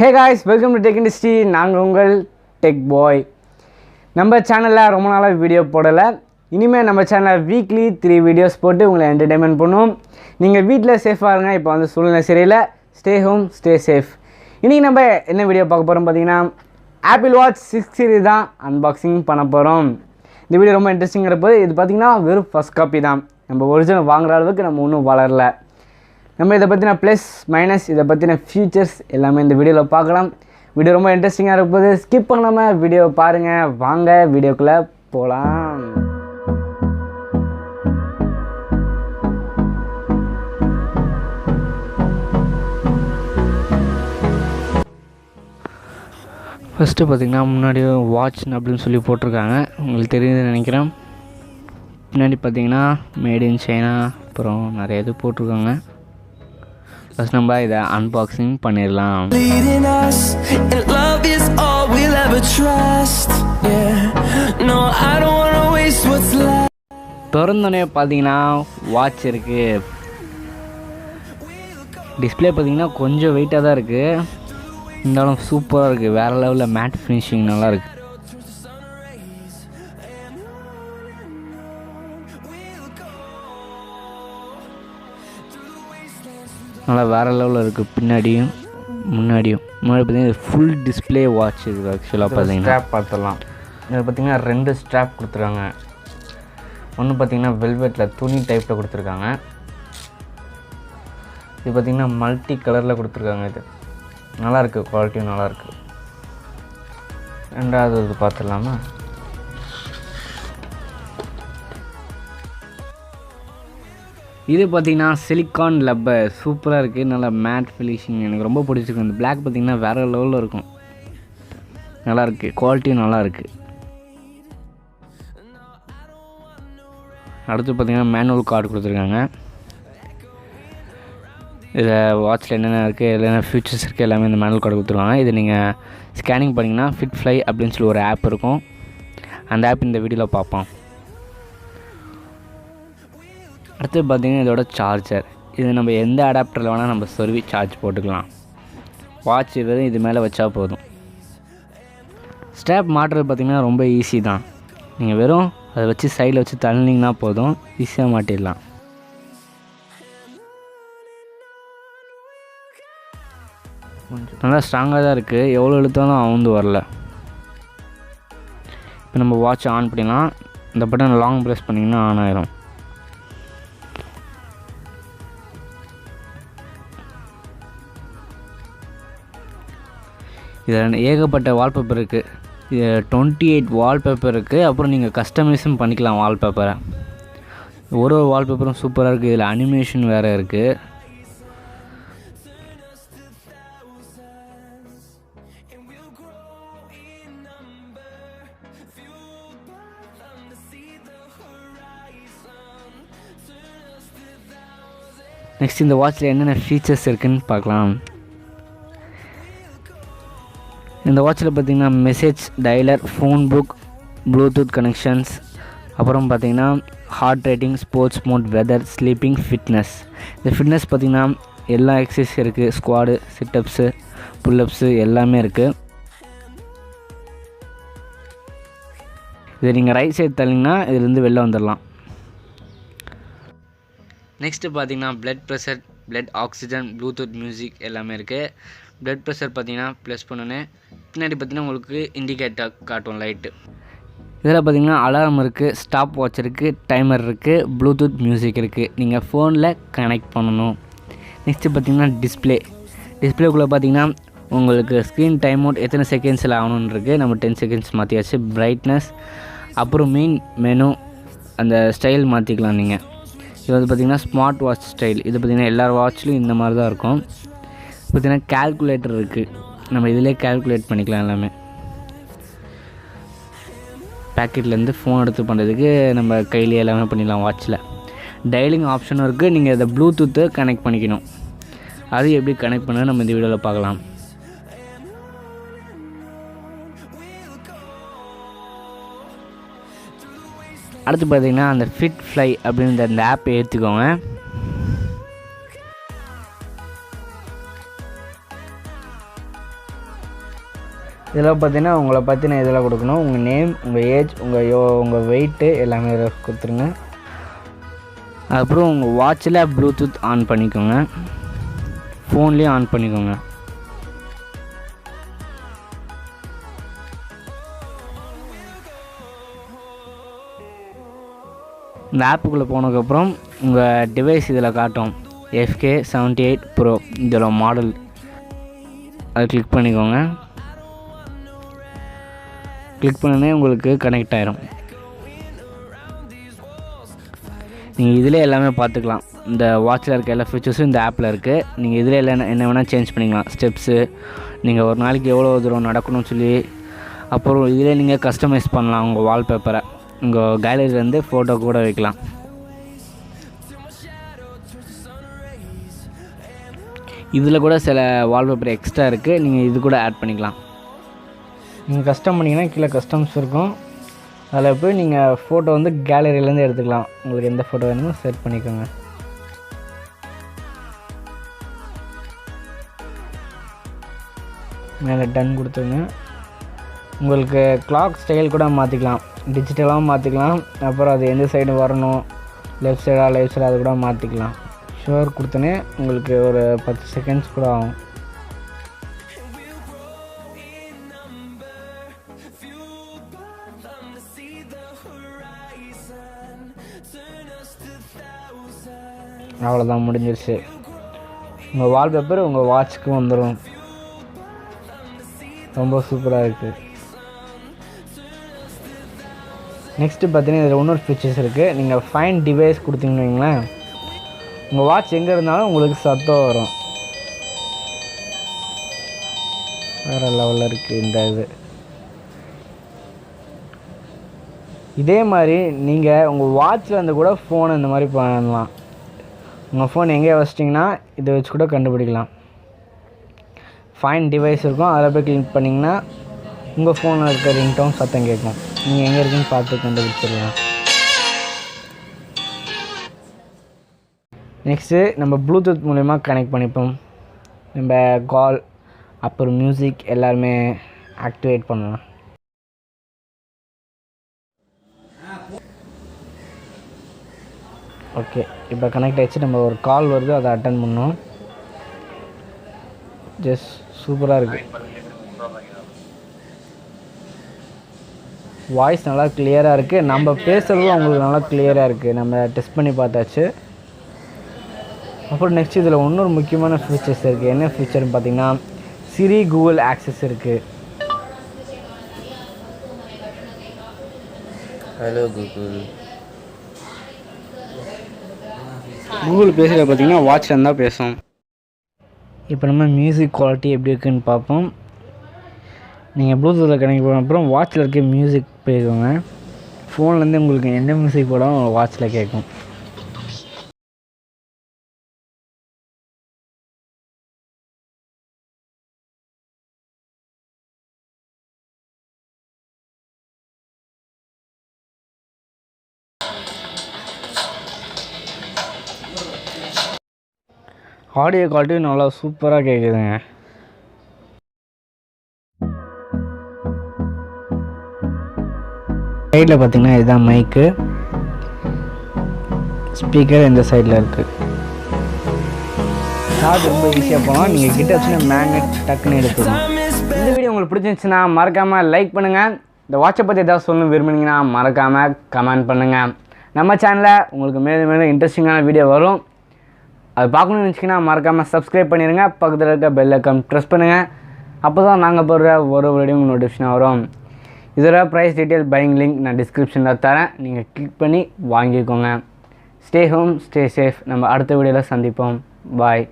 Hey guys, welcome to Tech Industry. நாங்கள் உங்கள் tech பாய். நம்ம சேனலில் ரொம்ப நாளாக வீடியோ போடலை. இனிமேல் நம்ம சேனலில் வீக்லி 3 வீடியோஸ் போட்டு உங்களை என்டர்டைன்மெண்ட் பண்ணுவோம். நீங்கள் வீட்டில் சேஃபாக இருங்க. இப்போ வந்து சூழ்நிலை சரியில்லை. Stay home, stay safe. இன்றைக்கி நம்ம என்ன வீடியோ பார்க்க போகிறோம் பார்த்தீங்கன்னா, ஆப்பிள் வாட்ச் 6 சீரிஸ் தான் அன்பாக்சிங் பண்ண போகிறோம். இந்த வீடியோ ரொம்ப இன்ட்ரெஸ்டிங்காக இருப்பது. இது பார்த்திங்கன்னா வெறும் ஃபஸ்ட் காப்பி தான். நம்ம ஒரிஜினல் வாங்குகிற அளவுக்கு நம்ம இன்னும் வளரல. நம்ம இதை பற்றின ப்ளஸ் மைனஸ், இதை பற்றின ஃபியூச்சர்ஸ் எல்லாமே இந்த வீடியோவில் பார்க்கலாம். வீடியோ ரொம்ப இன்ட்ரெஸ்டிங்காக இருக்கும்போது ஸ்கிப் பண்ணாமல் வீடியோ பாருங்கள். வாங்க வீடியோக்குள்ளே போகலாம். ஃபஸ்ட்டு பார்த்திங்கன்னா முன்னாடி வாட்ச் அப்படின்னு சொல்லி போட்டிருக்காங்க, உங்களுக்கு தெரியுதுன்னு நினைக்கிறேன். பின்னாடி பார்த்திங்கன்னா மேட் இன் சைனா அப்புறம் நிறைய இது போட்டிருக்காங்க. ஃபஸ்ட் நம்ம இதை அன்பாக்சிங் பண்ணிடலாம். திறந்தோடனே பார்த்தீங்கன்னா வாட்ச் இருக்குது. டிஸ்பிளே பார்த்தீங்கன்னா கொஞ்சம் வெயிட்டாக தான் இருக்குது, இருந்தாலும் சூப்பராக இருக்குது. வேறு லெவலில் மேட் ஃபினிஷிங் நல்லாயிருக்கு. நல்லா வேறு லெவலில் இருக்குது. பின்னாடியும் முன்னாடி பார்த்தீங்கன்னா ஃபுல் டிஸ்பிளே வாட்ச். இது ஆக்சுவலாக பார்த்தீங்கன்னா ஸ்ட்ராப் பார்த்துடலாம். இதில் பார்த்திங்கன்னா 2 ஸ்ட்ராப் கொடுத்துருக்காங்க. ஒன்று பார்த்திங்கன்னா வெல்வெட்டில் துணி டைப்பில் கொடுத்துருக்காங்க. இது பார்த்திங்கன்னா மல்டி கலரில் கொடுத்துருக்காங்க. இது நல்லாயிருக்கு, குவாலிட்டியும் நல்லாயிருக்கு. ரெண்டாவது இது பார்த்துடலாமா. இது பார்த்திங்கன்னா சிலிக்கான் லப்பர் சூப்பராக இருக்குது. நல்லா மேட் ஃபினிஷிங் எனக்கு ரொம்ப பிடிச்சிருக்கு. இந்த பிளாக் பார்த்திங்கன்னா வேறு லெவலில் இருக்கும். நல்லாயிருக்கு, குவாலிட்டியும் நல்லாயிருக்கு. அடுத்து பார்த்திங்கன்னா மேனுவல் கார்டு கொடுத்துருக்காங்க. இதில் வாட்சில் என்னென்ன இருக்குது, என்னென்ன ஃபியூச்சர்ஸ் இருக்குது எல்லாமே இந்த மேனுவல் கார்டு கொடுத்துருவாங்க. இது நீங்கள் ஸ்கேனிங் பண்ணிங்கன்னா ஃபிட்ஃப்ளை அப்படின்னு சொல்லி ஒரு ஆப் இருக்கும். அந்த ஆப் இந்த வீடியோவில் பார்ப்போம். அடுத்து பார்த்திங்கன்னா இதோட சார்ஜர். இது நம்ம எந்த அடாப்டரில் வேணால் நம்ம சொருவி சார்ஜ் போட்டுக்கலாம். வாட்ச் வெறும் இது மேலே வச்சா போதும். ஸ்ட்ராப் மாட்டுறது பார்த்திங்கன்னா ரொம்ப ஈஸி தான். நீங்கள் வெறும் அதை வச்சு சைடில் வச்சு தள்ளினீங்கன்னா போதும், ஈஸியாக மாட்டிடலாம். நல்லா ஸ்ட்ராங்காக தான் இருக்குது, எவ்வளோ இழுத்தாலும் அவுந்து வரல. இப்போ நம்ம வாட்ச் ஆன் பண்ணிடலாம். இந்த பட்டன் லாங் ப்ரெஸ் பண்ணிங்கன்னா ஆன் ஆயிரும். இதில் ஏகப்பட்ட வால்பேப்பர் இருக்குது. இது 28 வால்பேப்பர் இருக்குது. அப்புறம் நீங்கள் கஸ்டமைஸும் பண்ணிக்கலாம் வால்பேப்பரை. ஒரு வால்பேப்பரும் சூப்பராக இருக்குது. இதில் அனிமேஷன் வேறு இருக்குது. நெக்ஸ்ட் இந்த வாட்சில் என்னென்ன ஃபீச்சர்ஸ் இருக்குதுன்னு பார்க்கலாம். இந்த வாட்சில் பார்த்திங்கன்னா message dialer, phone book, Bluetooth connections, அப்புறம் பார்த்திங்கன்னா heart rating, sports mode, weather, sleeping, fitness. இந்த ஃபிட்னஸ் பார்த்திங்கன்னா எல்லா எக்ஸசைஸ் இருக்குது. ஸ்குவாடு, சிட்டப்ஸு, புல்லப்ஸு எல்லாமே இருக்குது. இதை நீங்கள் ரைட் சைடு தள்ளிங்கன்னா இதுலேருந்து வெளில வந்துடலாம். நெக்ஸ்ட்டு பார்த்திங்கன்னா blood pressure, blood oxygen, Bluetooth music எல்லாமே இருக்குது. ப்ளட் ப்ரெஷர் பார்த்திங்கன்னா ப்ளஸ் பண்ணோன்னே பின்னாடி பார்த்திங்கன்னா உங்களுக்கு இண்டிகேட்டர் காட்டும் லைட்டு. இதில் பார்த்திங்கன்னா அலாரம் இருக்குது, ஸ்டாப் வாட்ச் இருக்குது, டைமர் இருக்குது, ப்ளூடூத் மியூசிக் இருக்குது. நீங்கள் ஃபோனில் கனெக்ட் பண்ணணும். நெக்ஸ்ட்டு பார்த்திங்கன்னா டிஸ்பிளேக்குள்ளே பார்த்திங்கன்னா உங்களுக்கு ஸ்க்ரீன் டைம் அவுட் எத்தனை செகண்ட்ஸில் ஆகணுன்னு இருக்குது. நம்ம 10 செகண்ட்ஸ் மாற்றியாச்சு. பிரைட்னஸ், அப்புறம் மெயின் மெனு, அந்த ஸ்டைல் மாற்றிக்கலாம் நீங்கள். இது வந்து பார்த்திங்கன்னா ஸ்மார்ட் வாட்ச் ஸ்டைல். இது பார்த்திங்கன்னா எல்லார் வாட்ச்லையும் இந்த மாதிரி தான் இருக்கும். பார்த்திங்கன்னா கால்குலேட்டர் இருக்குது. நம்ம இதிலே கால்குலேட் பண்ணிக்கலாம் எல்லாமே. பேக்கெட்லேருந்து ஃபோன் எடுத்து பண்ணுறதுக்கு நம்ம கையிலே எல்லாமே பண்ணிடலாம் வாட்சில். டயலிங் ஆப்ஷனும் இருக்குது. நீங்கள் இதை ப்ளூடூத்தை கனெக்ட் பண்ணிக்கணும். அது எப்படி கனெக்ட் பண்ண நம்ம இந்த வீடியோவில் பார்க்கலாம். அடுத்து பார்த்திங்கன்னா அந்த ஃபிட்ஃப்ளை அப்படின்ற அந்த ஆப்பை ஏற்றிக்கோங்க. இதில் பார்த்தீங்கன்னா உங்களை பற்றின இதெல்லாம் கொடுக்கணும். உங்கள் நேம், உங்கள் ஏஜ், உங்கள் வெயிட்டு எல்லாமே இதில் கொடுத்துருங்க. அப்புறம் உங்கள் வாட்சில் ப்ளூடூத் ஆன் பண்ணிக்கோங்க, ஃபோன்லேயும் ஆன் பண்ணிக்கோங்க. இந்த ஆப்புக்குள்ளே போனதுக்கப்புறம் உங்கள் டிவைஸ் இதில் காட்டும் FK78 Pro இதோட மாடல். அதை கிளிக் பண்ணிக்கோங்க. கிளிக் பண்ணனே உங்களுக்கு கனெக்ட் ஆகிரும். நீங்கள் இதில் எல்லாமே பார்த்துக்கலாம். இந்த வாட்சில் இருக்க எல்லா ஃபீச்சர்ஸும் இந்த ஆப்பில் இருக்குது. நீங்கள் இதில் எல்லாம் என்ன வேணால் சேஞ்ச் பண்ணிக்கலாம். ஸ்டெப்ஸு, நீங்கள் ஒரு நாளைக்கு எவ்வளோ தூரம் நடக்கணும்னு சொல்லி, அப்புறம் இதில் நீங்கள் கஸ்டமைஸ் பண்ணலாம். உங்கள் வால்பேப்பரை உங்கள் கேலரியிலேருந்து ஃபோட்டோ கூட வைக்கலாம். இதில் கூட சில வால்பேப்பர் எக்ஸ்ட்ரா இருக்குது, நீங்கள் இது கூட ஆட் பண்ணிக்கலாம். நீங்கள் கஸ்டம் பண்ணிங்கன்னா கீழே கஸ்டம்ஸ் இருக்கும். அதில் போய் நீங்கள் ஃபோட்டோ வந்து கேலரியிலேருந்து எடுத்துக்கலாம். உங்களுக்கு எந்த ஃபோட்டோ வேணுமோ செட் பண்ணிக்கோங்க. மேலே டன் கொடுத்துருங்க. உங்களுக்கு கிளாக் ஸ்டைல் கூட மாற்றிக்கலாம், டிஜிட்டலாகவும் மாற்றிக்கலாம். அப்புறம் அது எந்த சைடு வரணும், லெஃப்ட் சைடாக ரைட் சைடாக அது கூட மாற்றிக்கலாம். ஷுவர் கொடுத்தோன்னே உங்களுக்கு ஒரு 10 செகண்ட்ஸ் கூட ஆகும். அவ்வளோதான், முடிஞ்சிருச்சு. உங்கள் வால்பேப்பர் உங்கள் வாட்சுக்கு வந்துடும். ரொம்ப சூப்பராக இருக்குது. நெக்ஸ்ட்டு பார்த்தீங்கன்னா இதில் இன்னொரு ஃபீச்சர்ஸ் இருக்குது. நீங்கள் ஃபைண்ட் டிவைஸ் கொடுத்தீங்கன்னு வைங்களேன், உங்கள் வாட்ச் எங்கே இருந்தாலும் உங்களுக்கு சத்தம் வரும். வேறு லெவலில் இருக்குது இந்த இது. இதே மாதிரி நீங்கள் உங்கள் வாட்சில் இருந்து கூட ஃபோனை இந்த மாதிரி பண்ணலாம். உங்கள் ஃபோன் எங்கே வச்சிட்டிங்கன்னா இதை வச்சு கூட கண்டுபிடிக்கலாம். ஃபைண்ட் டிவைஸ் இருக்கும், அதில் போய் கிளிக் பண்ணிங்கன்னா உங்கள் ஃபோனில் இருக்க ரிங்டோன் சத்தம் கேட்கும். நீங்கள் எங்கே இருக்குன்னு பார்த்து கண்டுபிடிச்சிடலாம். நெக்ஸ்ட்டு நம்ம ப்ளூடூத் மூலிமா கனெக்ட் பண்ணிப்போம். நம்ம கால் அப்புறம் மியூசிக் எல்லாருமே ஆக்டிவேட் பண்ணலாம். ஓகே, இப்போ கனெக்ட் ஆகிடுச்சு. நம்ம ஒரு கால் வருது, அதை அட்டன் பண்ணோம். ஜஸ்ட் சூப்பராக இருக்குது. வாய்ஸ் நல்லா கிளியராக இருக்குது. நம்ம பேசுகிறதும் அவங்களுக்கு நல்லா கிளியராக இருக்குது. நம்ம டெஸ்ட் பண்ணி பார்த்தாச்சு. அப்புறம் நெக்ஸ்ட் இதில் இன்னொரு முக்கியமான ஃபீச்சர்ஸ் இருக்குது. என்ன ஃபீச்சர்னு பார்த்தீங்கன்னா சிரி கூகுள் ஆக்சஸ் இருக்குது. Hello Google. கூகுள் பேசுகிற பார்த்தீங்கன்னா வாட்சில் இருந்தால் பேசும். இப்போ நம்ம மியூசிக் குவாலிட்டி எப்படி இருக்குதுன்னு பார்ப்போம். நீங்கள் ப்ளூடூத்தில் கனெக்ட் பண்ண அப்புறம் வாட்சில் இருக்க மியூசிக் போய்க்கோங்க. ஃபோன்லேருந்து உங்களுக்கு எந்த மியூசிக் போடும் வாட்சில் கேட்கும். ஆடியோ குவாலிட்டி நல்லா சூப்பராக கேட்குதுங்க. சைடில் பார்த்தீங்கன்னா இதுதான் மைக்கு, ஸ்பீக்கர் இந்த சைடில் இருக்குது. சார்ஜ் ரொம்ப ஈஸியாக போகலாம். நீங்கள் கிட்ட வச்சுன்னா மேக்னெட் டக்குன்னு எடுத்துக்கணும். இந்த வீடியோ உங்களுக்கு பிடிச்சிருந்துச்சுன்னா மறக்காமல் லைக் பண்ணுங்கள். இந்த வாட்சை பற்றி ஏதாவது சொல்லணும் விரும்புனீங்கன்னா மறக்காமல் கமெண்ட் பண்ணுங்கள். நம்ம சேனலில் உங்களுக்கு மேலும் மேலும் இன்ட்ரெஸ்டிங்கான வீடியோ வரும். அது பார்க்கணுன்னு நினச்சிங்கன்னா மறக்காமல் சப்ஸ்கிரைப் பண்ணிடுங்க. பக்கத்தில் இருக்க பெல் ஐக்கான் ப்ரெஸ் பண்ணுங்கள். அப்போ தான் நாங்கள் போடுற ஒரு வீடியோ நோட்டிஃபிகேஷன் வரும். இதோட ப்ரைஸ் டீட்டெயில் பையிங் லிங்க் நான் டிஸ்கிரிப்ஷனில் தரேன். நீங்கள் கிளிக் பண்ணி வாங்கிக்கோங்க. Stay home, stay safe. நம்ம அடுத்த வீடியோவில் சந்திப்போம். பாய்.